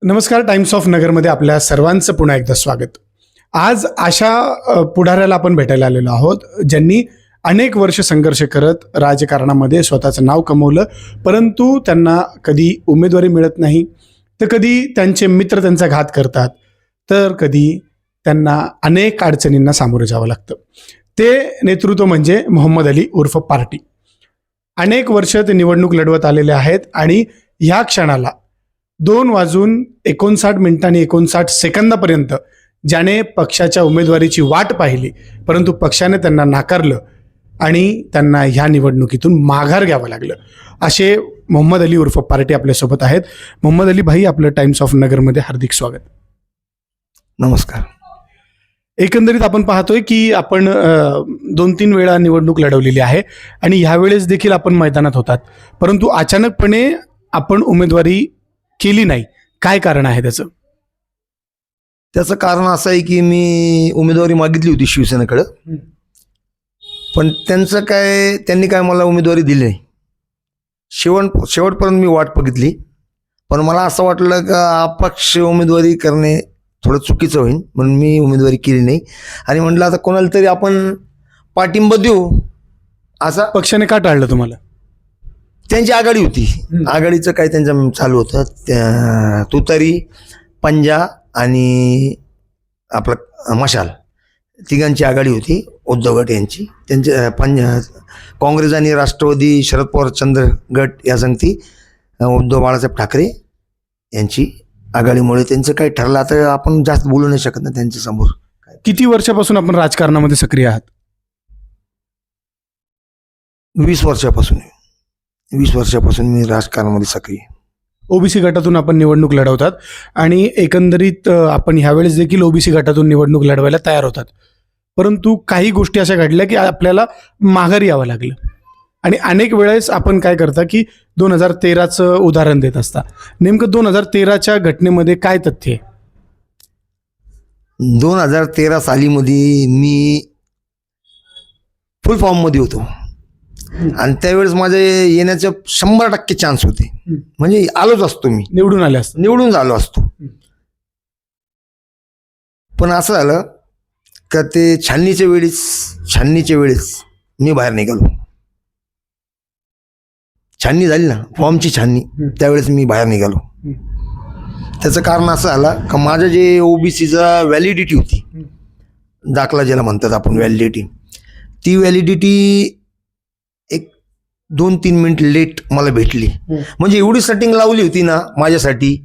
नमस्कार. Times of नगरमध्ये आपल्या सर्वांचं पुन्हा एकदा स्वागत. आज अशा पुढाऱ्याला आपण भेटायला आलेलो आहोत ज्यांनी अनेक वर्ष संघर्ष करत राजकारणामध्ये स्वतःचं नाव कमवलं, परंतु त्यांना कधी उमेदवारी मिळत नाही, तर कधी त्यांचे मित्र त्यांचा घात करतात, तर कधी त्यांना अनेक अडचणींना सामोरं जावं लागतं. ते नेतृत्व म्हणजे मोहम्मद अली उर्फ पार्टी. अनेक वर्ष ते निवडणूक लढवत आलेले आहेत आणि ह्या क्षणाला 2:59 ज्याने पक्षाच्या उमेदवारीची वाट पाहिली, परंतु पक्षाने त्यांना नाकारलं आणि त्यांना ह्या निवडणुकीतून माघार घ्यावं लागलं, असे मोहम्मद अली उर्फ पार्टी आपल्यासोबत आहेत. मोहम्मद अली भाई, आपलं टाइम्स ऑफ नगरमध्ये हार्दिक स्वागत. नमस्कार. एकंदरीत आपण पाहतोय की आपण 2-3 वेळा निवडणूक लढवलेली आहे आणि ह्यावेळेस देखील आपण मैदानात होतात, परंतु अचानकपणे आपण उमेदवारी केली नाही. काय कारण आहे त्याचं? त्याचं कारण असं आहे की मी उमेदवारी मागितली होती शिवसेनेकडं, पण त्यांनी काय मला उमेदवारी दिली नाही. शेवटपर्यंत मी वाट बघितली, पण मला असं वाटलं का अपक्ष उमेदवारी करणे थोडं चुकीचं होईल, म्हणून मी उमेदवारी केली नाही. आणि म्हटलं आता कोणाला तरी आपण पाठिंबा देऊ. असा पक्षाने का टाळलं तुम्हाला? त्यांची आघाडी होती, आघाडीचं काय त्यांचं चालू होतं, तुतारी, पंजा आणि आपलं मशाल, तिघांची आघाडी होती. उद्धव गट यांची, त्यांचे काँग्रेस आणि राष्ट्रवादी शरद पवार चंद्र गट या संगती उद्धव बाळासाहेब ठाकरे यांची आघाडीमुळे त्यांचं काय ठरलं. आता आपण जास्त बोलू नाही शकत ना त्यांच्यासमोर. किती वर्षापासून आपण राजकारणामध्ये सक्रिय आहात? 20 वर्षापासून मी राजकारणामध्ये सक्रिय. ओबीसी गटातून आपण निवडणूक लढवतात आणि एकंदरीत आपण ह्यावेळेस देखील ओबीसी गटातून निवडणूक लढवायला तयार होतात, परंतु काही गोष्टी अशा घडल्या की आपल्याला माघारी यावं लागलं. आणि अनेक वेळेस आपण काय करता की 2013चं उदाहरण देत असता. नेमकं 2013च्या घटनेमध्ये काय तथ्य आहे? 2013 सालीमध्ये मी फुल फॉर्ममध्ये होतो आणि त्यावेळेस माझे येण्याचे 100% चान्स होते. म्हणजे आलोच असतो, मी निवडून झालो असतो. पण असं झालं का ते छाननीच्या वेळेस मी बाहेर निघालो. छाननी झाली ना, फॉर्मची छाननी, त्यावेळेस मी बाहेर निघालो. त्याचं कारण असं झालं का माझं जे ओबीसीचा व्हॅलिडिटी होती, दाखला ज्याला म्हणतात आपण व्हॅलिडिटी, ती व्हॅलिडिटी 2-3 मिनिट लेट मला भेटली. म्हणजे एवढी सेटिंग लावली होती ना माझ्यासाठी,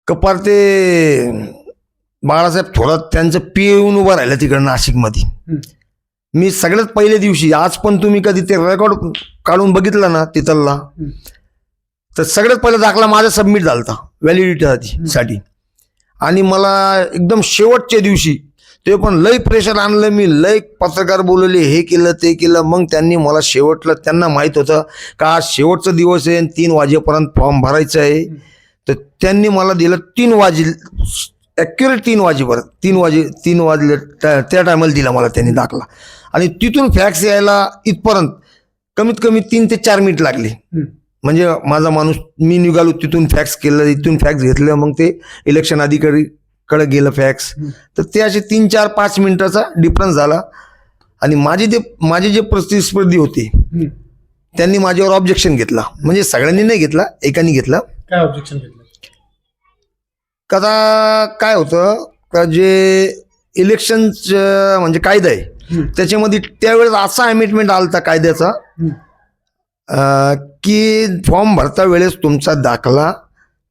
कपार ते बाळासाहेब थोरात त्यांचं पिऊन उभं राहिलं तिकडं नाशिकमध्ये. मी सगळ्यात पहिल्या दिवशी, आज पण तुम्ही कधी ते रेकॉर्ड काढून बघितलं ना तिथला, तर सगळ्यात पहिला दाखला माझा सबमिट झाला होता व्हॅलिडिटी साठी. आणि मला एकदम शेवटच्या दिवशी ते पण लय प्रेशर आणलं, मी लय पत्रकार बोलवले, हे केलं ते केलं. मग त्यांनी मला शेवटला, त्यांना माहीत होतं का आज शेवटचा दिवस आहे, 3 वाजेपर्यंत फॉर्म भरायचं आहे, तर त्यांनी मला दिलं 3 वाजे, ॲक्युरेट 3 वाजेपर्यंत, 3 वाजले त्या टायमाला दिला मला त्यांनी दाखला. आणि तिथून फॅक्स यायला इथपर्यंत कमीत कमी 3 ते 4 मिनिट लागले. म्हणजे माझा माणूस, मी निघालो तिथून फॅक्स केलं, इथून फॅक्स घेतलं, मग ते इलेक्शन अधिकारीकडे गेलं फॅक्स. तर ते असे 3-4-5 मिनिटाचा डिफरन्स झाला. आणि माझे जे प्रतिस्पर्धी होते त्यांनी माझ्यावर ऑब्जेक्शन घेतला. म्हणजे सगळ्यांनी नाही घेतला, एकाने घेतला. काय ऑब्जेक्शन घेतलं? आता काय होतं का जे इलेक्शनचं म्हणजे कायदा आहे, त्याच्यामध्ये त्यावेळेस असा अमेंडमेंट आला होता कायद्याचा की फॉर्म भरता वेळेस तुमचा दाखला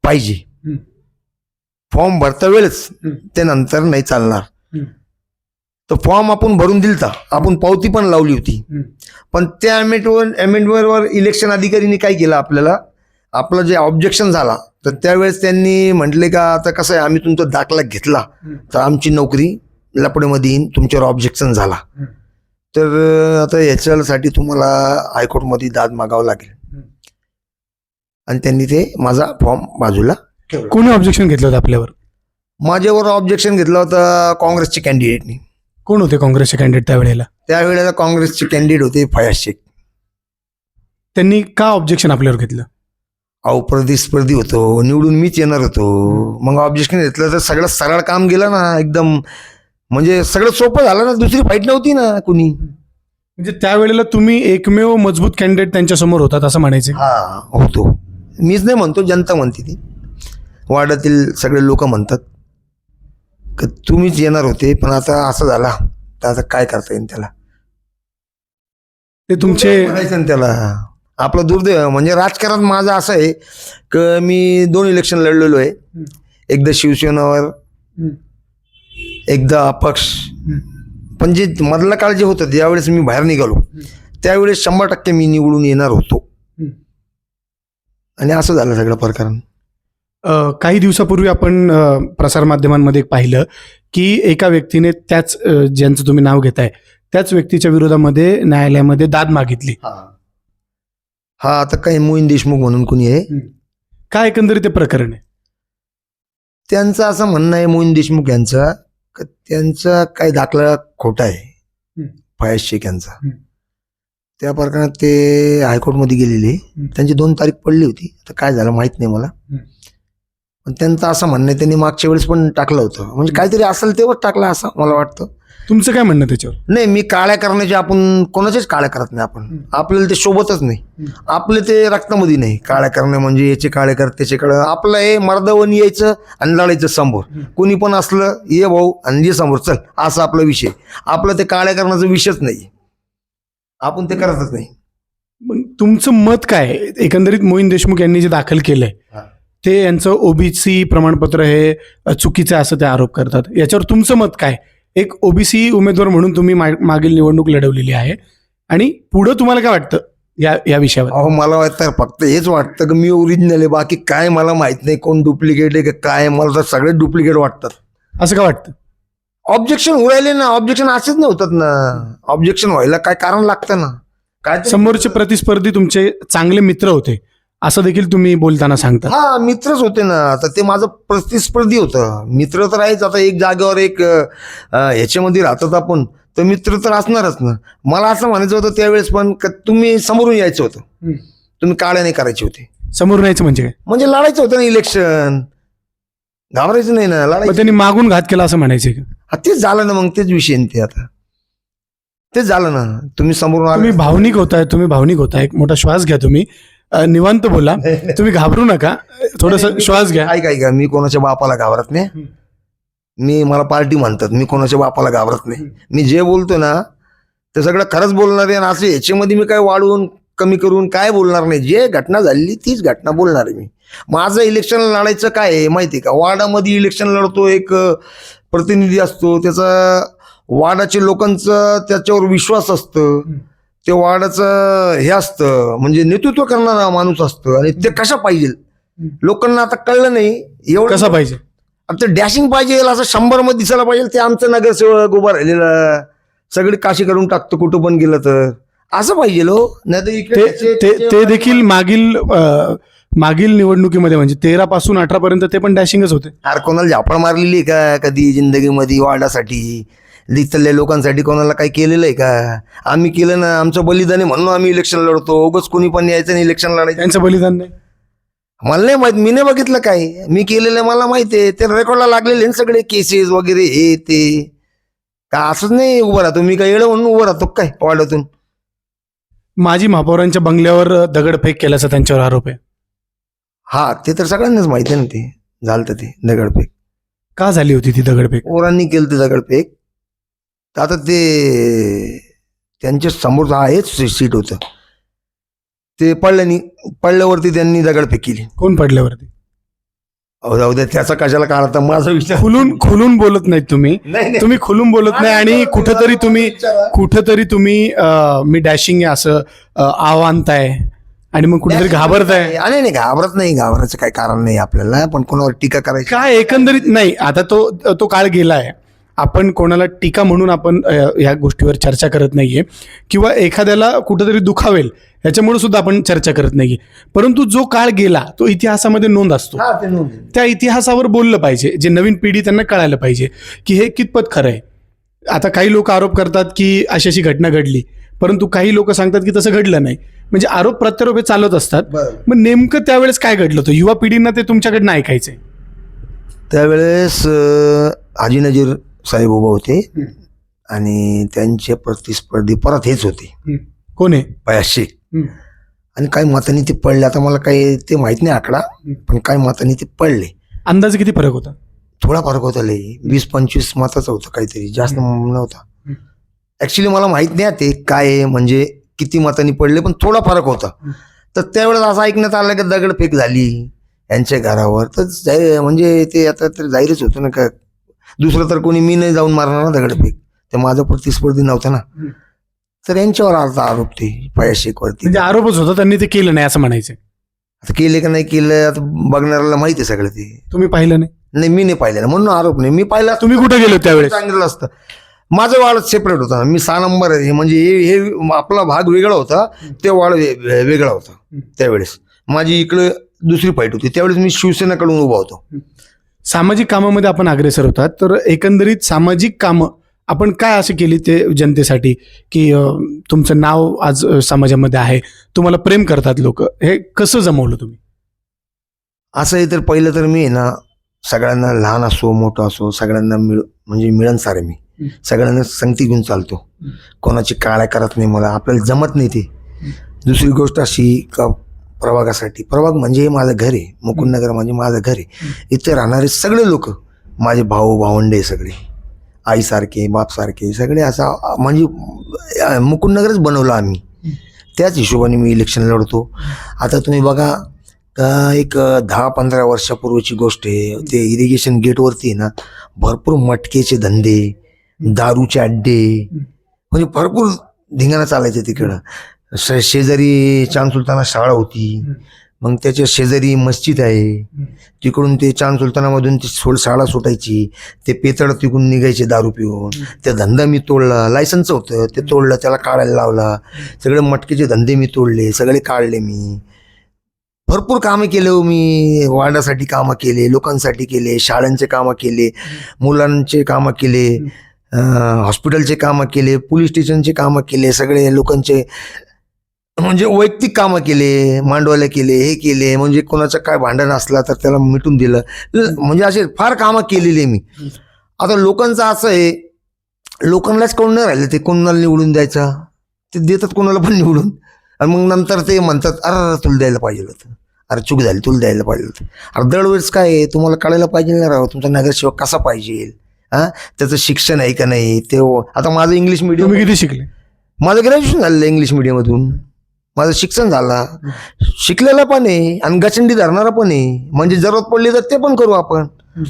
पाहिजे. फॉर्म भरता वेळेस, ते नंतर नाही चालणार. तर फॉर्म आपण भरून दिलता, आपण पावती पण लावली होती. पण त्या अमेंडमेंटवर इलेक्शन अधिकारीने काय केलं, आपलं जे ऑब्जेक्शन झाला, तर त्यावेळेस त्यांनी म्हटले का आता कसं आहे, आम्ही तुमचा दाखला घेतला तर आमची नोकरी लपडेमध्ये येईन, तुमच्यावर ऑब्जेक्शन झाला तर आता याच्यासाठी तुम्हाला हायकोर्टमध्ये दाद मागावं लागेल. आणि त्यांनी ते माझा फॉर्म बाजूला. कोणी ऑब्जेक्शन घेतलं होतं आपल्यावर? माझ्यावर ऑब्जेक्शन घेतलं होतं काँग्रेसचे कॅन्डिडेटनी. कोण होते काँग्रेसचे कॅन्डिडेट त्यावेळेला काँग्रेसचे कॅन्डिडेट होते फयाज शेख. त्यांनी का ऑब्जेक्शन आपल्यावर घेतलं? अहो प्रतिस्पर्धी होतो, निवडून मीच येणार होतो. मग ऑब्जेक्शन घेतलं तर सगळं सरळ काम गेलं ना एकदम. म्हणजे सगळं सोपं झालं ना, दुसरी फाईट नव्हती ना कुणी. म्हणजे त्यावेळेला तुम्ही एकमेव मजबूत कॅन्डिडेट त्यांच्या समोर होतात असं म्हणायचं. हा होतो. मीच नाही म्हणतो, जनता म्हणते ती. वार्डातील सगळे लोक म्हणतात की तुम्हीच येणार होते, पण आता असं झाला तर आता काय करता येईल त्याला. ते तुमचे म्हणायचं ना त्याला. आपलं दुर्दैव म्हणजे राजकारण माझं असं आहे की मी 2 इलेक्शन लढलेलो आहे. एकदा शिवसेनेवर, एकदा अपक्ष. पण जे मधला काळ जे होतं ज्यावेळेस मी बाहेर निघालो त्यावेळेस 100% मी निवडून येणार होतो. आणि असं झालं सगळं प्रकरण. काही दिवसापूर्वी आपण प्रसारमाध्यमांमध्ये पाहिलं की एका व्यक्तीने त्याच ज्यांचं तुम्ही नाव घेताय त्याच व्यक्तीच्या विरोधामध्ये न्यायालयामध्ये दाद मागितली. हा आता काही मोहीन देशमुख म्हणून कुणी आहे. काय एकंदरीत ते प्रकरण आहे? त्यांचं असं म्हणणं आहे मोहीन देशमुख यांचा की त्यांचा काही दाखला खोटा आहे फयाज शेख यांचा. त्या प्रकरणात ते हायकोर्टमध्ये गेलेले. त्यांची 2 तारीख पडली होती. आता काय झालं माहित नाही मला. पण त्यांचं असं म्हणणं आहे त्यांनी मागच्या वेळेस पण टाकलं होतं. म्हणजे काहीतरी असेल तेव्हाच टाकलं असं मला वाटतं. तुमचं काय म्हणणं त्याच्यावर? नाही, मी काळ्या करण्याचे आपण कोणाचेच काळ्या करत नाही. आपण आपल्याला ते शोभतच नाही. आपले ते रक्तामध्ये नाही. काळ्या करणे म्हणजे याचे काळे कर त्याचे काळे. आपलं हे मर्दावून यायचं आणि लढायचं समोर. कोणी पण असलं ये भाऊ आणि ये समोर चल, असा आपला विषय. आपलं ते काळ्या करण्याचा विषयच नाही. आपण ते करतच नाही. मग तुमचं मत काय एकंदरीत मोहीन देशमुख यांनी जे दाखल केलंय ते यांचं ओबीसी प्रमाणपत्र हे चुकीचं आहे असं ते आरोप करतात. याच्यावर तुमचं मत काय? एक ओबीसी उमेदवार म्हणून तुम्ही मागील निवडणूक लढवलेली आहे आणि पुढं तुम्हाला काय वाटतं या विषयावर? अहो मला वाटतं फक्त हेच वाटतं की मी ओरिजिनल आहे. बाकी काय मला माहित नाही कोण डुप्लिकेट आहे की काय. मला तर सगळे डुप्लिकेट वाटतात. असं का वाटतं? ऑब्जेक्शन व्हायले ना. ऑब्जेक्शन असेच नव्हतात ना. ऑब्जेक्शन व्हायला काय कारण लागतं ना. काय समोरचे प्रतिस्पर्धी तुमचे चांगले मित्र होते असं देखील तुम्ही बोलताना सांगता. हा मित्रच होते ना. आता ते माझं प्रतिस्पर्धी होतं. मित्र तर आहेच. आता एक जागेवर एक ह्याच्यामध्ये राहतात आपण तर मित्र तर असणारच ना. मला असं म्हणायचं होतं त्यावेळेस पण तुम्ही समोरून यायचं होतं. तुम्ही काळ्या नाही करायचे होते. समोरून यायचं म्हणजे काय? म्हणजे लढायचं होतं ना इलेक्शन. घाबरायचं नाही ना. लढायचं. त्यांनी मागून घात केला असं म्हणायचं का? तेच झालं ना. मग तेच विषय ते आता तेच झालं ना. तुम्ही समोरून तुम्ही भावनिक होताय. एक मोठा श्वास घ्या. तुम्ही निवांत बोला. तुम्ही घाबरू नका. थोडंसं श्वास घ्या. ऐका मी कोणाच्या बापाला घाबरत नाही. मी मला पार्टी म्हणतात. मी कोणाच्या बापाला घाबरत नाही. मी जे बोलतो ना ते सगळं खरंच बोलणार आहे. आणि असं ह्याच्यामध्ये मी काय वाढवून कमी करून काय बोलणार नाही. जे घटना झाली तीच घटना बोलणार आहे मी. माझं इलेक्शन लढायचं काय आहे माहिती आहे का? वार्डामध्ये इलेक्शन लढतो एक प्रतिनिधी असतो. त्याचा वार्डाच्या लोकांचं त्याच्यावर विश्वास असतं. ते वार्डाचं हे असतं म्हणजे नेतृत्व करणारा माणूस असतं. आणि ते कशा पाहिजे लोकांना आता कळलं नाही एवढं. कसा पाहिजे? आता डॅशिंग पाहिजे असं 100 मध्ये दिसायला पाहिजे. ते आमचं नगरसेवक उभा राहिलेला सगळी काशी करून टाकतो कुठं पण गेलं तर असं पाहिजे. नाही ते देखील मागील निवडणुकीमध्ये म्हणजे 13 पासून 18 पर्यंत ते पण डॅशिंगच होते. अरे कोणाला झापड मारलेली का कधी जिंदगीमध्ये वार्डासाठी? लिथल्या लोकांसाठी कोणाला काही केलेलं आहे का? आम्ही केलं ना. आमचं बलिदान आहे म्हणून आम्ही इलेक्शन लढतो. उगाच कोणी पण यायचं नाही इलेक्शन लढायचं. त्यांचं बलिदान नाही मला नाही माहित. मी नाही बघितलं काय. मी केलेलं मला माहिती आहे. ते रेकॉर्डला लागलेले सगळे केसेस वगैरे हे ते. का असंच नाही उभं राहतो मी काय येणं म्हणून उभं राहतो काय वार्डातून? माजी महापौरांच्या बंगल्यावर दगडफेक केल्याचा त्यांच्यावर आरोप आहे. हा ते तर सगळ्यांनाच माहिती आहे ना. ते झालं ते दगडफेक का झाली होती ती दगडफेक? पोरांनी केलं ते दगडफेक. तर आता ते त्यांच्या समोर आहेच सीट होतं. ते पडल्यावरती त्यांनी दगडफेक केली. कोण पडल्यावरती? अहो जाऊ द्या त्याचा कशाला काढता. माझा विचार खुलून बोलत नाहीत तुम्ही. तुम्ही खुलून बोलत नाही. आणि कुठंतरी तुम्ही मी डॅशिंग आहे असं आव्हानताय आणि मग कुठेतरी घाबरताय. नाही घाबरत नाही. घाबरायचं काही कारण नाही आपल्याला. पण कोणावर टीका करायची काय एकंदरीत नाही. आता तो काळ गेलाय. आपण कोणाला टीका म्हणून आपण या गोष्टीवर चर्चा करत नाहीये किंवा एखाद्याला कुठंतरी दुखावेल याच्यामुळे सुद्धा आपण चर्चा करत नाहीये. परंतु जो काळ गेला तो इतिहासामध्ये नोंद असतो. त्या इतिहासावर बोललं पाहिजे. जे नवीन पिढी त्यांना कळायला पाहिजे की हे कितपत खरं आहे. आता काही लोक आरोप करतात की अशी घटना घडली, परंतु काही लोक सांगतात की तसं घडलं नाही. म्हणजे आरोप प्रत्यारोप हे चालत असतात. बरं. मग नेमकं त्यावेळेस काय घडलं होतं? युवा पिढींना ते तुमच्याकडनं ऐकायचंय. त्यावेळेस हाजी नजीर साहेब उभे होते आणि त्यांचे प्रतिस्पर्धी परत हेच होते, कोण आहे? फयाज शेख. आणि काही मतांनी ते पडले. आता मला काही ते माहित नाही आकडा, पण काही मतांनी ते पडले. अंदाजे किती फरक होता? थोडा फरक होता, लई 20-25 मताचा होता काहीतरी, जास्त नव्हता. ऍक्च्युली मला माहित नाही ते काय आहे, म्हणजे किती मतांनी पडले, पण थोडा फरक होता. तर त्यावेळेस असं ऐकण्यात आलं की दगडफेक झाली यांच्या घरावर. तर म्हणजे ते आता तर जाहीरच होतं ना का दुसरं तर कोणी, मी नाही जाऊन मारणार ना दगडफेक, ते माझा प्रतिस्पर्धी नव्हता ना. तर यांच्यावर आला आरोप ते फयाज शेखवरती. म्हणजे आरोपच होता, त्यांनी ते केलं नाही असं म्हणायचं. आता केले का नाही केलं आता बघणाऱ्याला माहिती आहे सगळं ते. तुम्ही पाहिलं नाही? नाही, मी नाही पाहिलं, म्हणून आरोप नाही. मी पाहिला. तुम्ही कुठे गेलो त्यावेळेस? सांगितलं असतं. माझं वाड सेपरेट होता, मी 6 नंबर आहे, म्हणजे हे आपला भाग वेगळा होता, ते वाड वेगळा होता. त्यावेळेस माझी इकडे दुसरी फाईट होती, त्यावेळेस मी शिवसेनेकडून उभा होतो. सामाजिक कामामध्ये आपण अग्रेसर होतात, तर एकंदरीत सामाजिक कामं आपण काय असं केली ते जनतेसाठी की तुमचं नाव आज समाजामध्ये आहे, तुम्हाला प्रेम करतात लोक, हे कसं जमवलं तुम्ही? असं आहे तर पहिलं तर मी आहे ना, सगळ्यांना लहान असो मोठं असो सगळ्यांना म्हणजे मिळनसार आहे. मी सगळ्यांना संगती घेऊन चालतो, कोणाची काळ्या करत नाही. मला आपल्याला जमत नाही ते. दुसरी गोष्ट अशी का प्रभागासाठी, प्रभाग म्हणजे हे माझं घर आहे, मुकुंदनगर म्हणजे माझं घर आहे. इथे राहणारे सगळे लोक माझे भाऊ भावंडे, सगळे आईसारखे बापसारखे सगळे, असा म्हणजे मुकुंदनगरच बनवलं आम्ही. त्याच हिशोबाने मी इलेक्शन लढतो. आता तुम्ही बघा का एक 10-15 वर्षापूर्वीची गोष्ट आहे, ते इरिगेशन गेटवरती ना भरपूर मटकेचे धंदे, दारूचे अड्डे, म्हणजे भरपूर धिंगाणा चालायचे तिकडं. शेजारी चांद सुलताना शाळा होती, मग त्याच्या शेजारी मस्जिद आहे, तिकडून ते चांद सुलतानामधून ती शाळा सुटायची, ते पेतळ तिकडून निघायचे दारू पिऊन. त्या धंदा मी तोडला, लायसन्स होतं ते तोडलं, त्याला काढायला लावला. सगळे मटकेचे धंदे मी तोडले, सगळे काढले. मी भरपूर कामं केले हो. मी वार्डासाठी कामं केले, लोकांसाठी केले, शाळांचे कामं केले, मुलांचे कामं केले, हॉस्पिटलचे कामं केले, पोलीस स्टेशनचे कामं केले, सगळे लोकांचे म्हणजे वैयक्तिक कामं केले, मांडवायला केले, हे केले, म्हणजे कोणाचं काय भांडण असलं तर त्याला मिटून दिलं. म्हणजे असे फार कामं केलेली मी. आता लोकांचं असं आहे, लोकांनाच कोण नाही राहिलं, ते कोणाला निवडून द्यायचा, ते देतात कोणाला पण निवडून, आणि मग नंतर ते म्हणतात अरे तुला द्यायला पाहिजे होतं, अरे चूक झाली, तुला द्यायला पाहिजे होतं. अरे दरवेळेस काय आहे, तुम्हाला कळायला पाहिजे ना राव, तुमचा नगरसेवक कसा पाहिजे, त्याचं शिक्षण आहे का नाही ते. आता माझं इंग्लिश मीडियम. तुम्ही किती शिकले? माझं ग्रॅज्युएशन झालेलं इंग्लिश मीडियममधून, माझं शिक्षण झालं, शिकलेलं पण आहे आणि गचंडी धरणारा पण आहे. म्हणजे जरूरत पडली तर ते पण करू आपण,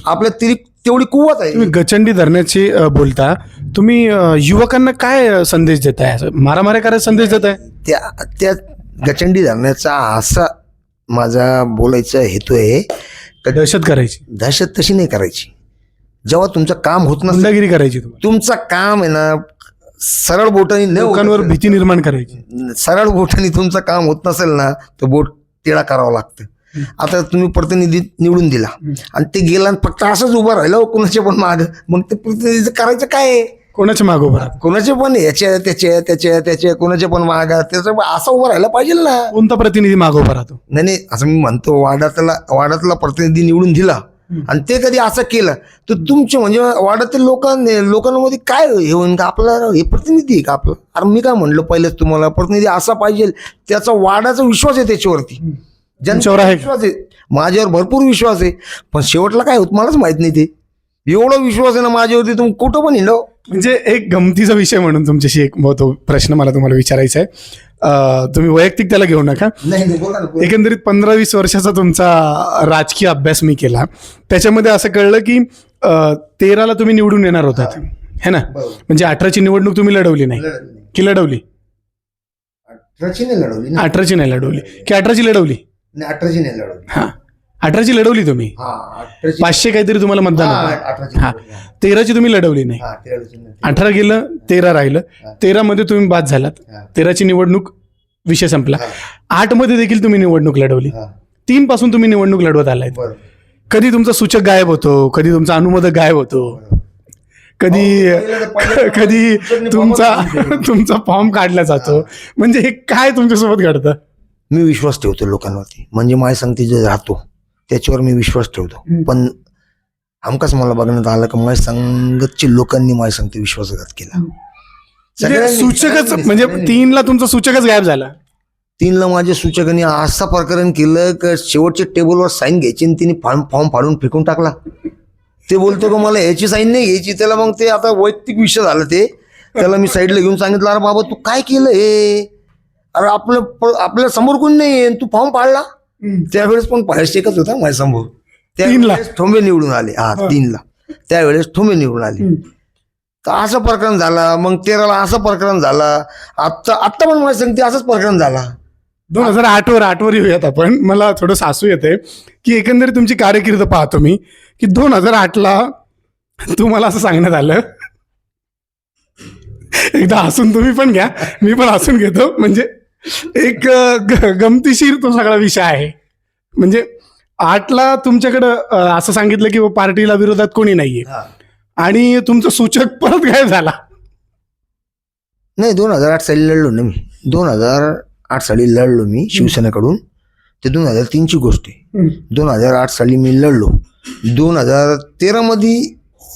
आपल्यात तेवढी कुवत आहे. तुम्ही गचंडी धरण्याची बोलता, तुम्ही युवकांना काय संदेश देताय? असं मारामाऱ्या करायचा संदेश देताय? त्या गचंडी धरण्याचा असा माझा बोलायचा हेतू आहे. दहशत करायची? दहशत तशी नाही करायची. जेव्हा तुमचं काम होत नसतं, गुंडागिरी करायची, तुमचं काम आहे ना सरळ बोटाने लोकांवर भीती निर्माण करायची, सरळ बोटाने तुमचं काम होत नसेल ना, तर बोट टिळा करावं लागतं. आता तुम्ही प्रतिनिधी निवडून दिला आणि ते गेला फक्त असंच उभं राहिलं कोणाचे पण माग, मग ते प्रतिनिधी करायचं काय? कोणाच्या मागं उभं राहतो? कोणाचे पण याच्या त्याचे कोणाचे पण माग, त्याचं असं उभं राहायला पाहिजे ना. कोणता प्रतिनिधी मागं उभा राहतो? नाही असं मी म्हणतो, वार्डातला प्रतिनिधी निवडून दिला आणि ते कधी असं केलं तर तुमचे म्हणजे वार्डातील लोकांमध्ये काय हे होईन का, आपला हे प्रतिनिधी आहे का आपलं? अरे मी काय म्हणलो पहिलेच तुम्हाला, प्रतिनिधी असा पाहिजे त्याचा वार्डाचा विश्वास आहे त्याच्यावरती, ज्यांच्यावर आहे विश्वास आहे. माझ्यावर भरपूर विश्वास आहे, पण शेवटला काय होत मलाच माहित नाही. ते एवढा विश्वास आहे ना माझ्यावरती, तुम्ही कुठं पण हिंडव. म्हणजे एक गमतीचा विषय म्हणून तुमच्याशी एक तो प्रश्न मला तुम्हाला विचारायचा आहे. तुम्ही वैयक्तिक त्याला घेऊ नका. एकंदरीत 15-20 वर्षाचा तुमचा राजकीय अभ्यास मी केला, त्याच्यामध्ये असं कळलं की 13ला तुम्ही निवडून येणार होतात, है ना? म्हणजे 18ची निवडणूक तुम्ही लढवली नाही की लढवली? 18ची नाही लढवली की 18ची लढवली? 18ची नाही लढवली. हा, 18ची लढवली तुम्ही. 500 काहीतरी तुम्हाला मतदान होतं. हा, 13ची तुम्ही लढवली नाही. 18 गेलं, 13 राहिलं. 13मध्ये तुम्ही बाद झालात. 13ची निवडणूक विषय संपला. 8मध्ये देखील तुम्ही निवडणूक लढवली. 3 पासून तुम्ही निवडणूक लढवत आलाय. कधी तुमचा सूचक गायब होतो, कधी तुमचा अनुमोदक गायब होतो, कधी तुमचा फॉर्म काढला जातो. म्हणजे हे काय तुमच्यासोबत घडतं? मी विश्वास ठेवतो लोकांवरती, म्हणजे माझ्या संगती जे राहतो त्याच्यावर मी विश्वास ठेवतो. पण हमकाच मला बघण्यात आलं की माझ्या संगतची लोकांनी माझ्या संगती विश्वासघात केला. म्हणजे सूचकच, म्हणजे 3ला तुमचा सूचकच गायब झाला. 3ला माझ्या सूचकांनी असं प्रकरण केलं की शेवटच्या टेबलवर साईन घ्यायची आणि तिने फॉर्म फाडून फेकून टाकला. ते बोलतो का मला याची साईन नाही घ्यायची. त्याला मग ते आता वैयक्तिक विषय झाला. ते त्याला मी साईडला घेऊन सांगितलं, अरे बाबा तू काय केलं हे, अरे आपल्या समोर कोण नाही, तू फॉर्म पाडला. त्यावेळेस पण पाहिजे एकच होता माझ्या समोर. त्यावेळेस ठोंबे निवडून आले. 3ला त्यावेळेस ठोंबे निवडून आले. तर असं प्रकरण झाला. मग 13ला असं प्रकरण झाला. आत्ता पण माझ्या सांगते असंच प्रकरण झाला. 2008वर येऊयात आपण. मला थोडं हसू येते की एकंदरीत तुमची कारकीर्द पाहतो मी की 2008ला तुम्हाला असं सांगण्यात आलं. एकदा हसून तुम्ही पण घ्या, मी पण हसून घेतो. म्हणजे एक गमतीशीर तो सगळा विषय आहे. म्हणजे 8ला तुमच्याकडं असं सांगितलं की पार्टीला विरोधात कोणी नाहीये आणि तुमचं सूचक परत गायब झाला. नाही, 2008 साली लढलो ना मी. 2008 साली लढलो मी शिवसेनेकडून. ते 2003ची गोष्ट आहे. 2008 साली मी लढलो. 2013 मध्ये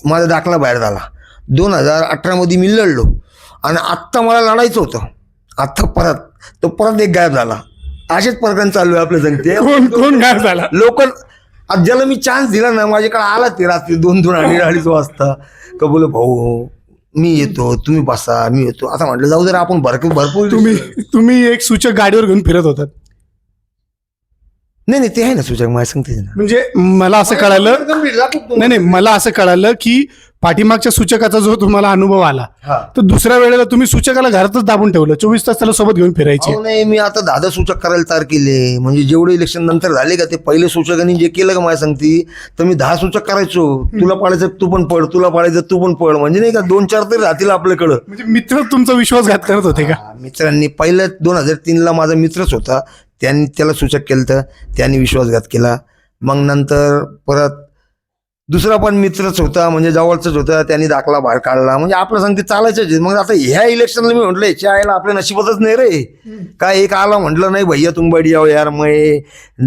माझा दाखला बाहेर झाला. 2018 मध्ये मी लढलो आणि आत्ता मला लढायचं होतं. आत्ता परत एक गायब झाला. असेच प्रकरण चालू आहे आपल्या संगते. कोण गायब झाला? लोक ज्याला मी चान्स दिला ना, माझ्याकडे आला ते रात्री 2 अडीच वाजता का बोल भाऊ मी येतो, तुम्ही बसा, मी येतो. आता म्हटलं जाऊ जरा आपण भरपूर. तुम्ही एक सूचक गाडीवर घेऊन फिरत होतात. नाही ते आहे ना सूचक माझ्या सांगते ना. म्हणजे मला असं कळालं, नाही मला असं कळालं की पाठीमागच्या सूचकाचा जो तुम्हाला अनुभव आला, तर दुसऱ्या वेळेला तुम्ही सूचकाला घरातच दाबून ठेवलं. 24 तास त्याला सोबत घेऊन फिरायचे. नाही, मी आता 10 सूचक करायला तयार केले. म्हणजे जेवढे इलेक्शन नंतर झाले का, ते पहिले सूचकांनी जे केलं का माझ्या सांगती, तर मी 10 सूचक करायचो. तुला पाडायचं तू पण पड, तुला पाडायचं तू पण पड. म्हणजे नाही का 2-4 तरी राहतील आपल्याकडं. म्हणजे मित्र तुमचा विश्वासघात करत होते का? मित्रांनी पहिलं 2003ला माझा मित्रच होता, त्यांनी त्याला सूचक केलं, तर त्यांनी विश्वासघात केला. मग नंतर परत दुसरा पण मित्रच होता, म्हणजे जवळचाच होता, त्यांनी दाखला बाहेर काढला. म्हणजे आपलं सांगते चालायचंच. मग आता ह्या इलेक्शनला मी म्हटलं याच्या आईला आपल्या नशिबातच नाही रे. काय एक आला म्हटलं नाही भैया तुम बडी आओ यार, मैं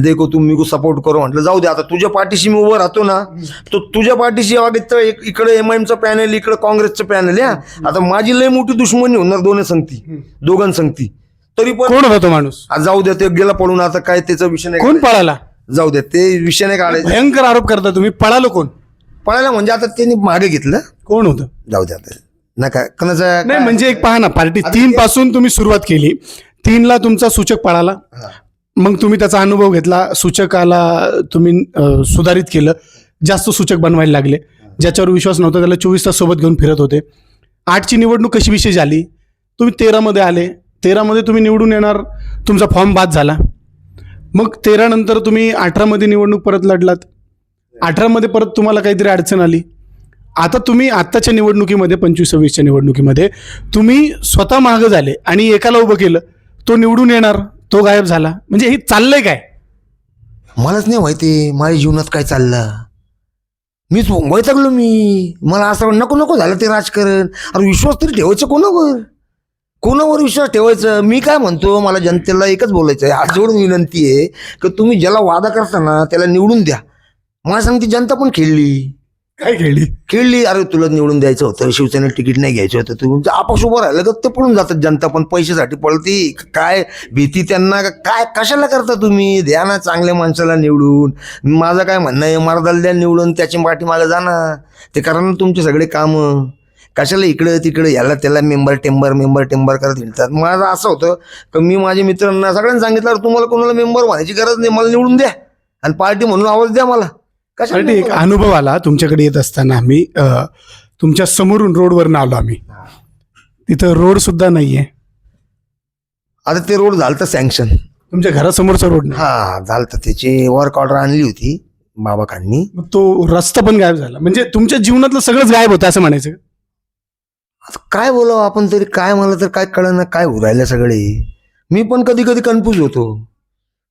देखो तुम मी को सपोर्ट करो. म्हटलं जाऊ दे, आता तुझ्या पाठीशी मी उभं राहतो ना, तो तुझ्या पाठीशी तर इकडे MIMचं पॅनल, इकडे काँग्रेसचं पॅनल. आता माझी लय मोठी दुश्मनी होणार दोघांसंगती. तरी पण कोण होता तो माणूस? जाऊ द्या, ते गेला पळून. आता काय त्याचा विषय नाही. कोण पळाला? जाऊ द्या, ते विषय नाही काढायचा. भयंकर आरोप करता तुम्ही. पळालो कोण? पळायला म्हणजे आता त्यांनी मागे घेतलं. कोण होतं? जाऊ द्या, नका कोणाचा. नाही म्हणजे एक पहा ना, पार्टी 3 पासून तुम्ही सुरुवात केली. 3ला तुमचा सूचक पळाला. मग तुम्ही त्याचा अनुभव घेतला, सूचकाला तुम्ही सुधारित केलं, जास्त सूचक बनवायला लागले. ज्याच्यावर विश्वास नव्हता त्याला 24 तास सोबत घेऊन फिरत होते. 8ची निवडणूक कशी विषय झाली, तुम्ही 13मध्ये आले. 13मध्ये तुम्ही निवडून येणार, तुमचा फॉर्म बाद झाला. मग 13 नंतर तुम्ही 18मध्ये निवडणूक परत लढलात. 18मध्ये परत तुम्हाला काहीतरी अडचण आली. आता तुम्ही आत्ताच्या निवडणुकीमध्ये 25-26च्या निवडणुकीमध्ये तुम्ही स्वतः मागं झाले आणि एकाला उभं केलं, तो निवडून येणार, तो गायब झाला. म्हणजे हे चाललंय काय? मलाच नाही माहिती माझ्या जीवनात काय चाललं. मीच वैतागलो. मला असं नको झालं ते राजकारण. अरे विश्वास तरी ठेवायचं कोणावर विश्वास ठेवायचं. मी काय म्हणतो, मला जनतेला एकच बोलायचं आहे, हात जोडून विनंती आहे की तुम्ही ज्याला वादा करताना त्याला निवडून द्या. मला सांगते जनता पण खेळली. काय खेळली? अरे तुला निवडून द्यायचं होतं, शिवसेनेला तिकीट नाही घ्यायचं होतं, तू अपक्ष उभं राहिलं का ते पळून जातात. जनता पण पैशासाठी पळती. काय भीती त्यांना, काय कशाला करता तुम्ही? द्या ना चांगल्या माणसाला निवडून. माझं काय म्हणणं आहे, मर्दाला द्या निवडून, त्याच्या पाठीमागं जाणार. ते करा ना तुमचे सगळे कामं. कशाला इकडं तिकडं याला त्याला मेंबर टेंबर करत हिंडतात. माझं असं होतं की मी माझ्या मित्रांना सगळ्यांना सांगितलं, तुम्हाला कोणाला मेंबर व्हायची गरज नाही, मला निवडून द्या आणि पार्टी म्हणून आवाज द्या मला. कशाला? एक अनुभव आला तुमच्याकडे येत असताना. आम्ही तुमच्या समोरून रोडवरनं आलो. आम्ही तिथं रोड सुद्धा नाहीये. आता ते रोड झालं सँक्शन, तुमच्या घरासमोरचा रोड नाही. झालं. त्याची वर्क ऑर्डर आणली होती बाबाकांनी. तो रस्ता पण गायब झाला. म्हणजे तुमच्या जीवनातलं सगळंच गायब होतं असं म्हणायचं. आता काय बोलावं आपण तरी, काय मला तर काय कळलं काय उरायला सगळे. मी पण कधी कन्फ्यूज होतो.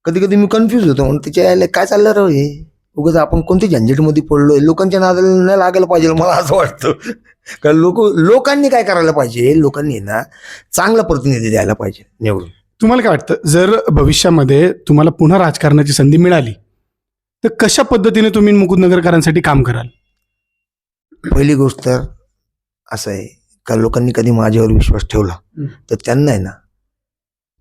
म्हणून त्याच्या यायला काय चाललं रे हे. उगाच आपण कोणती झंझटमध्ये पडलोय, लोकांच्या नादाला नाही लागायला पाहिजे मला असं वाटतं. कारण लोकांनी काय करायला पाहिजे, लोकांनी ना चांगला प्रतिनिधी द्यायला पाहिजे निवडून. तुम्हाला काय वाटतं, जर भविष्यामध्ये तुम्हाला पुन्हा राजकारणाची संधी मिळाली तर कशा पद्धतीने तुम्ही मुकुंदनगरकरांसाठी काम कराल? पहिली गोष्ट तर असं आहे का लोकांनी कधी माझ्यावर विश्वास ठेवला तर त्यांना आहे ना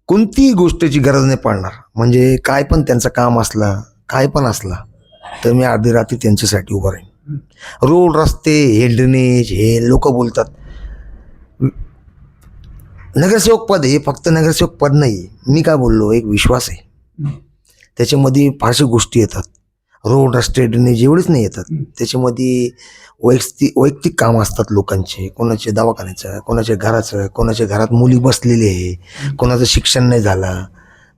कोणतीही गोष्टीची गरज नाही पडणार. म्हणजे काय पण त्यांचं काम असला, काय पण असला तर मी अर्धी रात्री त्यांच्यासाठी उभा राहीन. रोड रस्ते हे ड्रेनेज हे लोक बोलतात. नगरसेवक पद हे फक्त नगरसेवक पद नाही. मी काय बोललो, एक विश्वास आहे. त्याच्यामध्ये फारशा गोष्टी येतात. रोड रस्ते ड्रेनेज एवढेच नाही येतात, त्याच्यामध्ये वैयक्तिक काम असतात लोकांचे. कोणाचे दवाखान्याचं, कोणाच्या घराचं, कोणाच्या घरात मुली बसलेली आहे, कोणाचं शिक्षण नाही झालं.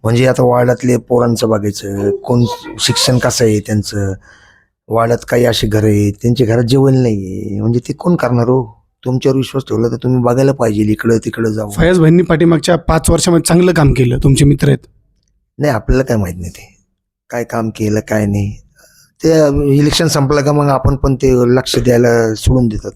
म्हणजे आता वाड्यातले पोरांचं बघायचं, कोण शिक्षण कसं आहे त्यांचं. वाड्यात काही असे घर आहे त्यांच्या घरात जेवण नाही आहे, म्हणजे ते कोण करणार हो? तुमच्यावर विश्वास ठेवला तर तुम्ही बघायला पाहिजे, इकडं तिकडं जाऊ. फयाज भाईंनी पाठीमागच्या 5 वर्षामध्ये चांगलं काम केलं, तुमचे मित्र आहेत. नाही, आपल्याला काय माहित नाही ते काय काम केलं काय नाही. ते इलेक्शन संपलं का मग आपण पण ते लक्ष द्यायला सोडून देतात.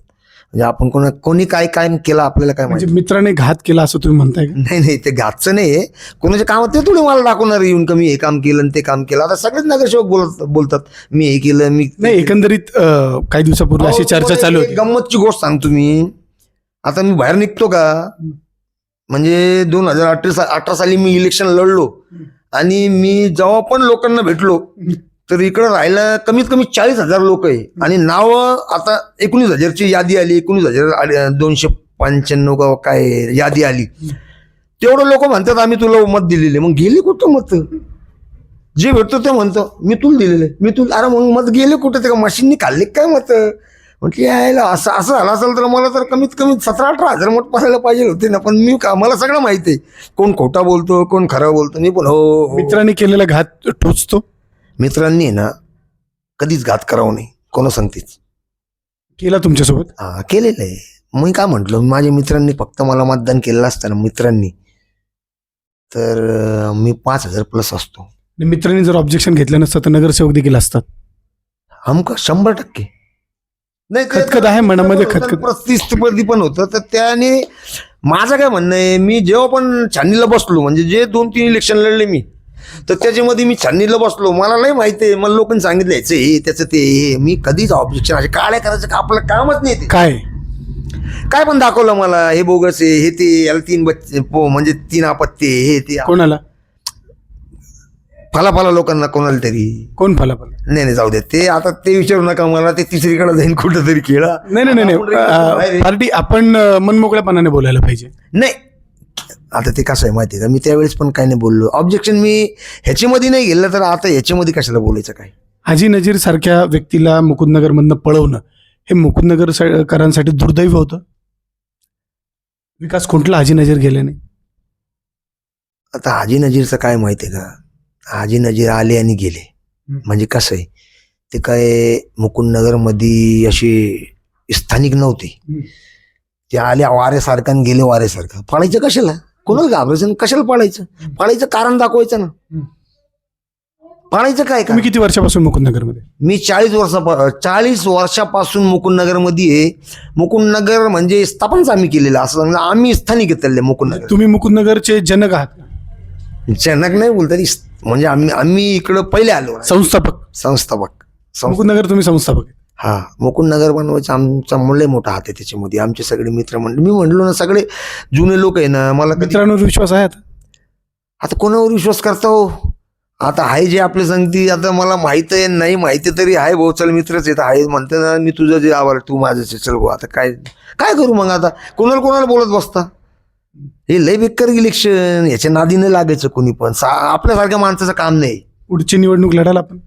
म्हणजे आपण कोणी काय काय केलं आपल्याला काय म्हणजे माहिती. मित्राने घात केला असं तुम्ही म्हणताय का? नाही, ते घातचं नाही. कोणाच्या कामात ते थोडी मला दाखवणार येऊन का मी हे काम केलं आणि ते काम केलं. आता सगळेच नगरसेवक बोलतात मी हे केलं मी. नाही, एकंदरीत काही दिवसापूर्वी अशी चर्चा चालू होती. गंमतची गोष्ट सांगतो मी. आता मी बाहेर निघतो का, म्हणजे 2018 साली मी इलेक्शन लढलो आणि मी जेव्हा पण लोकांना भेटलो तर इकडं राहायला कमीत कमी 40,000 लोक आहे आणि नाव आता 19,000ची यादी आली. 19,295 का काय यादी आली. तेवढं लोक म्हणतात आम्ही तुला मत दिलेले. मग गेले कुठं मत? जे भेटतो ते म्हणतो मी तुला दिलेले, मी तुला. अरे मग मत गेले कुठं? ते का मशीननी खाल्ले काय मत? म्हटली यायला असं झालं असेल तर मला तर कमीत कमी 17-18 हजार मत पडायला पाहिजे होते ना. पण मी मला सगळं माहिती आहे, कोण खोटा बोलतो कोण खरं बोलतो. मी पण हो. मित्रांनी केलेला घात टोचतो. मित्रांनी ना कधीच घात करावं नाही, कोणा सांगतेच. केला तुमच्यासोबत? हा, केलेलं आहे. मी काय म्हटलं, माझ्या मित्रांनी फक्त मला मतदान केलेलं असतं ना मित्रांनी, तर मी 5,000 प्लस असतो. आणि मित्रांनी जर ऑब्जेक्शन घेतलं नसतं तर नगरसेवक देखील असतात. हमका 100%. नाही, खतखत आहे मनामध्ये, खतखत. प्रतिस्पर्धी पण होतं. तर त्याने माझं काय म्हणणं आहे, मी जेव्हा पण छाननीला बसलो, म्हणजे जे 2-3 इलेक्शन लढले मी, तर त्याच्यामध्ये मी छाननीला बसलो. मला नाही माहिती आहे, मला लोकांनी सांगितलं याचं हे त्याचं ते हे. मी कधीच ऑब्जेक्शन असे काळ्या करायचं का आपलं कामच नाही. ते काय पण दाखवलं मला, हे बोगस आहे हे ते, याला 3 बच्चे म्हणजे 3 अपत्य हे ते. कोणाला? फला लोकांना कोणाला तरी. कोण फलाफल? नाही जाऊ दे ते, आता ते विचारू नका मला. ते तिसरीकडे जाईन कुठं तरी खेळा. नाही. पार्टी आपण मनमोकळ्यापणाने बोलायला पाहिजे. नाही, आता ते कसं आहे माहिती आहे का, मी त्यावेळेस पण काही नाही बोललो. ऑब्जेक्शन मी ह्याच्यामध्ये नाही गेलं तर आता ह्याच्यामध्ये कशाला बोलायचं काय. हाजी नजीर सारख्या व्यक्तीला मुकुंदनगरमधनं पळवणं हे मुकुंदनगरकरांसाठी दुर्दैव होतं. विकास खुंटला हाजी नजीर गेले नाही. आता हाजी नजीरचं काय माहिती आहे का, हाजी नजीर आले आणि गेले. म्हणजे कसं आहे, ते काय मुकुंदनगरमध्ये असे स्थानिक नव्हते. ते आले वाऱ्यासारखं आणि गेले वाऱ्यासारखं. पळायचं कशाला? कोणाला घाबरायचं? कशाला पळायचं? पळायचं कारण दाखवायचं ना. पळायचं काय? तुम्ही किती वर्षापासून मुकुंदनगरमध्ये? मी 40 वर्षापासून मुकुंदनगरमध्ये आहे. मुकुंदनगर म्हणजे स्थापनच आम्ही केलेलं, असं सांगलं. आम्ही स्थानिक घेतलेले मुकुंदनगर. तुम्ही मुकुंदनगरचे जनक आहात? जनक नाही बोलता, म्हणजे आम्ही इकडं पहिले आलो. संस्थापक. मुकुंदनगर तुम्ही संस्थापक? हा, मुकुंदनगर बनवायचा आमचा लय मोठा हात आहे त्याच्यामध्ये. आमचे सगळे मित्र मंडळी, मी म्हणलो ना, सगळे जुने लोक आहे ना. मला मित्रांवर विश्वास आहे आता कोणावर विश्वास करता हो? आता आहे जे आपले सांगती. आता मला माहित आहे नाही माहिती तरी आहे भाऊ, चल मित्रच येत आहे म्हणते ना. मी तुझं जे आवड तू माझं चल भाऊ. आता काय करू मग? आता कोणाला बोलत बसता? हे लय बेकार इलेक्शन, याच्या नादीने लागायचं कोणी पण. आपल्यासारख्या माणसाचं काम नाही. पुढची निवडणूक लढाल आपण?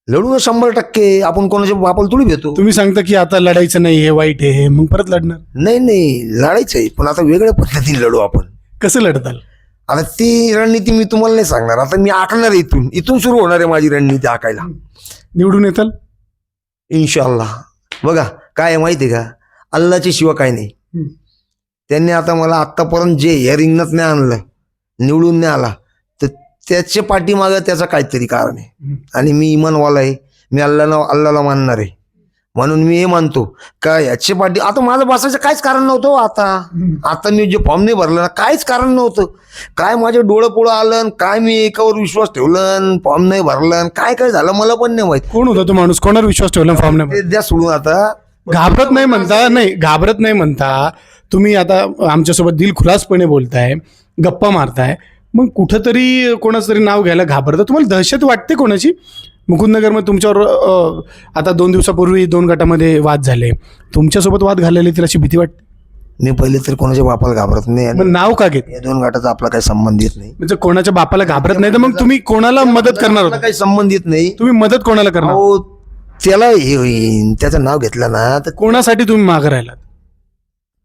लढू ना 100%. आपण कोणाच्या बापाला थोडी भेटतो. तुम्ही सांगता की आता लढायचं नाही, हे वाईट आहे, मग परत लढणार? नाही लढायचंय, पण आता वेगळ्या पद्धतीने लढू आपण. कसं लढताल? आता ती रणनीती मी तुम्हाला नाही सांगणार. आता मी आखणार इथून सुरू होणार आहे माझी रणनीती आखायला. निवडून येताल इन्शाअल्लाह. बघा काय आहे माहिती आहे का, अल्लाच्या शिवाय काय नाही. त्यांनी आता मला आत्तापर्यंत जे या रिंगणात नाही आणलं, निवडून नाही आला, तर त्याच्या पाठीमागं त्याचं काहीतरी कारण आहे. आणि मी इमानवाला आहे, मी अल्लाला मानणार आहे, म्हणून मी हे मानतो का याच्या पाठी. आता माझं बसायचं काहीच कारण नव्हतं हो. आता मी जे फॉर्म नाही भरलं ना, काहीच कारण नव्हतं. काय माझे डोळं पुढं आलं, काय मी एकावर विश्वास ठेवलं, फॉर्म नाही भरलं, काय काय झालं मला पण नाही माहित. कोण होता तो माणूस, कोणावर विश्वास ठेवला फॉर्म नाही ते द्या सोडून. आता घाबरत नाही म्हणता तुम्ही. आता आमच्यासोबत दिलखुलासपणे बोलताय, गप्पा मारताय, मग कुठंतरी कोणाचं तरी नाव घ्यायला घाबरतं. तुम्हाला दहशत वाटते कोणाची? मुकुंदनगरमध्ये तुमच्यावर आता 2 दिवसापूर्वी 2 गटामध्ये वाद झाले, तुमच्यासोबत वाद घाललेले, तिला अशी भीती वाटते? मी पहिले तर कोणाच्या बापाला घाबरत नाही, मग आणि नाव का घेत? या 2 गटाचा आपला काही संबंध येत नाही. म्हणजे कोणाच्या बापाला घाबरत नाही तर मग तुम्ही कोणाला मदत करणार आपला होता? काही संबंध येत नाही. तुम्ही मदत कोणाला करणार? अहो, त्याला हे होईन, त्याचं नाव घेतलं ना तर कोणासाठी तुम्ही मागे राहिलात?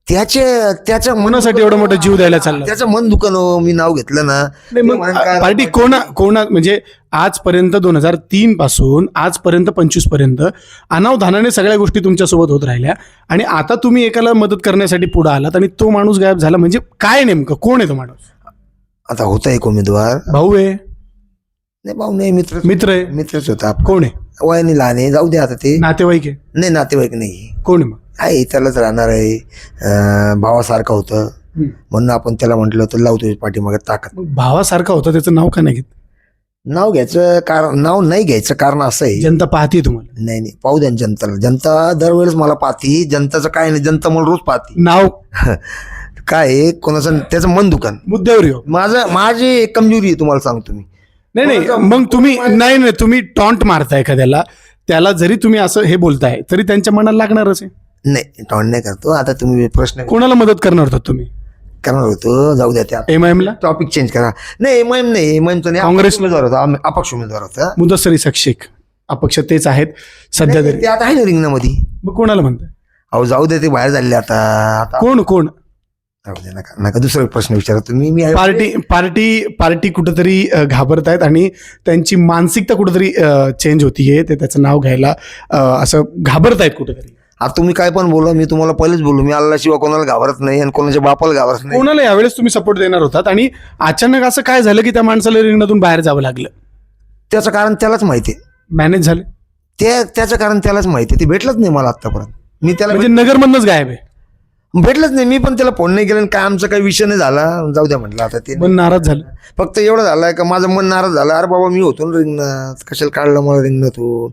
त्याच्या कोणासाठी एवढा मोठा जीव द्यायला चालला? त्याचं मन दुकान मी नाव घेतलं ना. नाही, मग पार्टी कोणा म्हणजे आजपर्यंत 2003 पासून आजपर्यंत 25 पर्यंत अनावधानाने सगळ्या गोष्टी तुमच्यासोबत होत राहिल्या, आणि आता तुम्ही एकाला मदत करण्यासाठी पुढे आलात आणि तो माणूस गायब झाला. म्हणजे काय नेमकं कोण आहे तो माणूस? आता होता एक उमेदवार. भाऊ आहे? नाही भाऊ नाही, मित्र आहे? मित्रच होता. कोण आहे? वयाने लहान आहे, जाऊ दे आता. ते नातेवाईक आहे? नाही, नातेवाईक नाही. कोण आहे मग? आहे त्यालाच राहणार आहे, भावासारखं होतं, म्हणून आपण त्याला म्हटलं होतं लावतो पाठीमागे ताकद. मग भावासारखा होता, त्याचं नाव का नाही घेत? नाव घ्यायचं कारण, नाव नाही घ्यायचं कारण असं आहे. जनता पाहते तुम्हाला? नाही, पाहू द्या जनताला. जनता दरवेळेस मला पाहती. जनताचं काय नाही, जनता मला रोज पाहती. नाव काय आहे, कोणाचं त्याचं मन दुकान. मुद्द्यावर येऊ. माझी कमजोरी आहे, तुम्हाला सांगतो मी. नाही, मग तुम्ही नाही तुम्ही टॉन्ट मारताय एखाद्याला, त्याला जरी तुम्ही असं हे बोलताय तरी त्यांच्या मनाला लागणारच आहे. नाही, टॉन नाही करतो. आता तुम्ही प्रश्न कोणाला मदत करणार होता तुम्ही? करणार होतो, जाऊ द्या. त्या MIM ला? टॉपिक चेंज करा. नाही, एमआयएम नाही, एमआयएमचं नाही, काँग्रेस उमेदवार होता, अपक्ष उमेदवार होता. मुदस्सर इसाक शेख अपक्ष तेच आहेत सध्या तरी. ते आता आहे ना रिंगणामध्ये. मग कोणाला म्हणताय? अहो जाऊ दे, ते बाहेर झाले आता. कोण? जाऊ दे, नका दुसरा प्रश्न विचारा तुम्ही. मी पार्टी कुठंतरी घाबरत आहेत आणि त्यांची मानसिकता कुठंतरी चेंज होतीये. ते त्याचं नाव घ्यायला असं घाबरत आहेत कुठंतरी. आता तुम्ही काय पण बोला, मी तुम्हाला पहिलेच बोललो, मी अल्ला शिवाय कोणाला घाबरत नाही आणि कोणाच्या बापाला घाबरत नाही. कोणाला यावेळेस तुम्ही सपोर्ट देणार होतात आणि अचानक असं काय झालं की त्या माणसाला रिंगणातून बाहेर जावं लागलं? त्याचं कारण त्यालाच माहिती आहे. मॅनेज झालं त्याचं कारण त्यालाच माहिती आहे. ते भेटलंच नाही मला आतापर्यंत. मी त्याला म्हणजे नगरमधनच गायब आहे? भेटलंच नाही. मी पण त्याला फोन नाही केला, काय आमचा काही विषय नाही झाला, जाऊ द्या म्हटलं. आता ते मन नाराज झालं? फक्त एवढं झालंय का माझं मन नाराज झालं. अरे बाबा, मी होतो ना रिंगणात, कशाला काढलं मला रिंगणातून?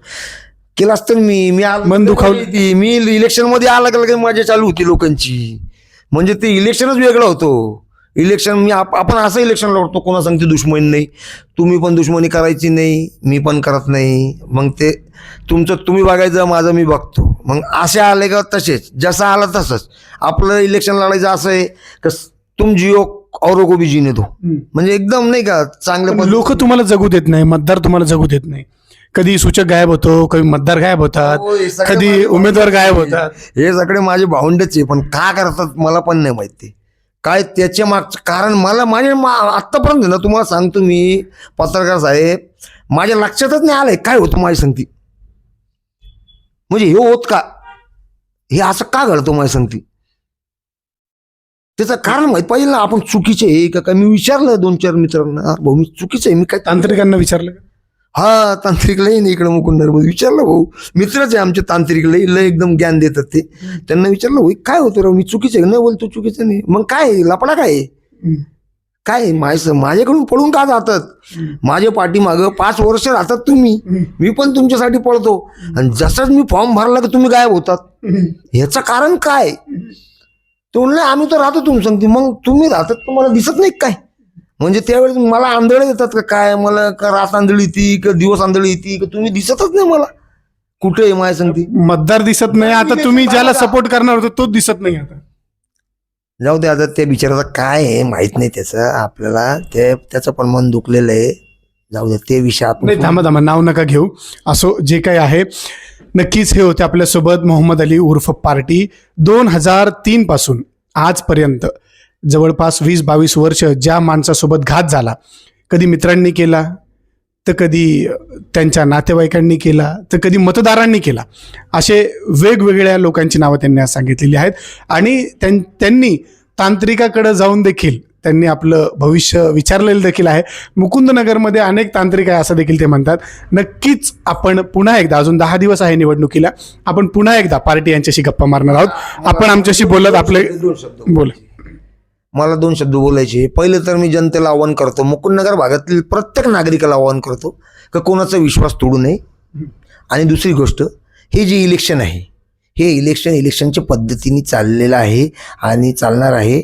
केलं असतं मी मन दुखावलं. मी इलेक्शन मध्ये आला का मजा चालू होती लोकांची. म्हणजे ते इलेक्शनच वेगळं होतं. इलेक्शन आपण असं इलेक्शन लढतो, कोणा सांगते दुश्मनी नाही. तुम्ही पण दुश्मनी करायची नाही, मी पण करत नाही. मग ते तुमचं तुम्ही बघायचं, माझं मी बघतो. मग असे आले का तसेच, जसं आला तसंच. आपलं इलेक्शन लढायचं असं आहे का तुम जिओ औरों को भी जीने दो. म्हणजे एकदम नाही का चांगलं. लोक तुम्हाला जगू देत नाही, मतदार तुम्हाला जगू देत नाही. कधी सूचक गायब होतो, कधी मतदार गायब होतात, कधी उमेदवार गायब होतात. हे सगळे माझे भावंडच आहे, पण का करतात मला पण नाही माहिती. काय त्याच्या मागचं कारण मला आत्तापर्यंत ना, तुम्हाला सांगतो मी पत्रकार साहेब, माझ्या लक्षातच नाही आलंय काय होतं माझी संगती. म्हणजे हे होत का, हे असं का घडतं माझी संगती, त्याचं कारण माहित पाहिजे ना. आपण चुकीचे आहे का काय? मी विचारलं 2-4 मित्रांना, भाऊ मी चुकीचं आहे, मी काय तांत्रिकांना विचारलं का? हा, तांत्रिक लई नाही इकडं मुकुंदनगरमध्ये. विचारलं भाऊ, मित्रच आहे आमचे तांत्रिक, लई एकदम ज्ञान देतात ते. त्यांना विचारलं भाऊ काय होतं राव, मी चुकीचं आहे? नाही बोलतो चुकीचं नाही. मग काय लपडा काय माझ्याकडून पळून का जातात? माझ्या पाठीमागं 5 वर्ष राहतात तुम्ही, मी पण तुमच्यासाठी पळतो, आणि जसंच मी फॉर्म भरला की तुम्ही गायब होतात. ह्याचं कारण काय? तो म्हणलं आम्ही तर राहतो तुम सांगते. मग तुम्ही राहतात, तुम्हाला दिसत नाही काय? म्हणजे त्यावेळेस मला आंधळे येतात का काय? मला का रात आंधळी येते का दिवस आंधळी येते का? तुम्ही दिसतच नाही मला. कुठे आहे माझ्या सांगते? मतदार दिसत नाही. आता तुम्ही ज्याला सपोर्ट करणार होता तोच दिसत नाही. आता जाऊ दे, आता त्या बिचाराचं काय आहे माहित नाही. त्याचं आपल्याला त्याचं पण मन दुखलेलं आहे. जाऊ दे, ते विषय आपण नाही. थांबा, नाव नका घेऊ. असो, जे काही आहे. नक्कीच हे होते आपल्यासोबत मोहम्मद अली उर्फ पार्टी. 2003 पासून आजपर्यंत जवळपास 20-22 वर्ष ज्या माणसासोबत घात झाला, कधी मित्रांनी केला, तर कधी त्यांच्या नातेवाईकांनी केला, तर कधी मतदारांनी केला. असे वेगवेगळ्या लोकांची नावं त्यांनी आज सांगितलेली आहेत. आणि त्यांनी तांत्रिकाकडे जाऊन देखील त्यांनी आपलं भविष्य विचारलेलं देखील आहे. मुकुंदनगरमध्ये अनेक तांत्रिक आहे असं देखील ते म्हणतात. नक्कीच आपण पुन्हा एकदा, अजून 10 दिवस आहे निवडणुकीला, आपण पुन्हा एकदा पार्टी यांच्याशी गप्पा मारणार आहोत. आपण आमच्याशी बोलत आपले बोला. मला 2 शब्द बोलायचे. पहिले तर मी जनतेला आवाहन करतो, मुकुंदनगर भागातील प्रत्येक नागरिकाला आवाहन करतो की कोणाचा विश्वास तोडू नये. आणि दुसरी गोष्ट, हे जे इलेक्शन आहे, हे इलेक्शनच्या पद्धतीने चाललेलं आहे आणि चालणार आहे.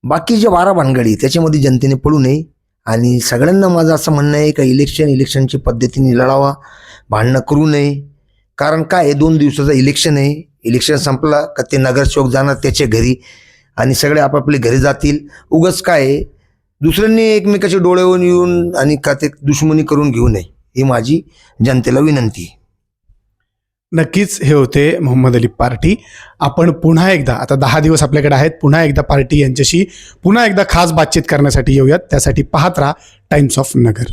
बाकी जे 12 भानगडी त्याच्यामध्ये जनतेने पडू नये. आणि सगळ्यांना माझं असं म्हणणं आहे का इलेक्शनच्या पद्धतीने लढावा, भांडणं करू नये. कारण काय आहे, 2 दिवसाचं इलेक्शन आहे. इलेक्शन संपला का ते नगरसेवक जाणार त्याच्या घरी आणि सगळे आपापले घरी जातील. उगाच काय आहे, दुसऱ्यांनी एकमेकाचे डोळ्यावर येऊन आणि का ते दुश्मनी करून घेऊ नये, ही माझी जनतेला विनंती आहे. नक्कीच हे होते मोहम्मद अली पार्टी. आपण पुन्हा एकदा, आता 10 दिवस आपल्याकडे आहेत, पुन्हा एकदा पार्टी यांच्याशी पुन्हा एकदा खास बातचीत करण्यासाठी येऊयात. त्यासाठी पाहत राहा टाइम्स ऑफ नगर.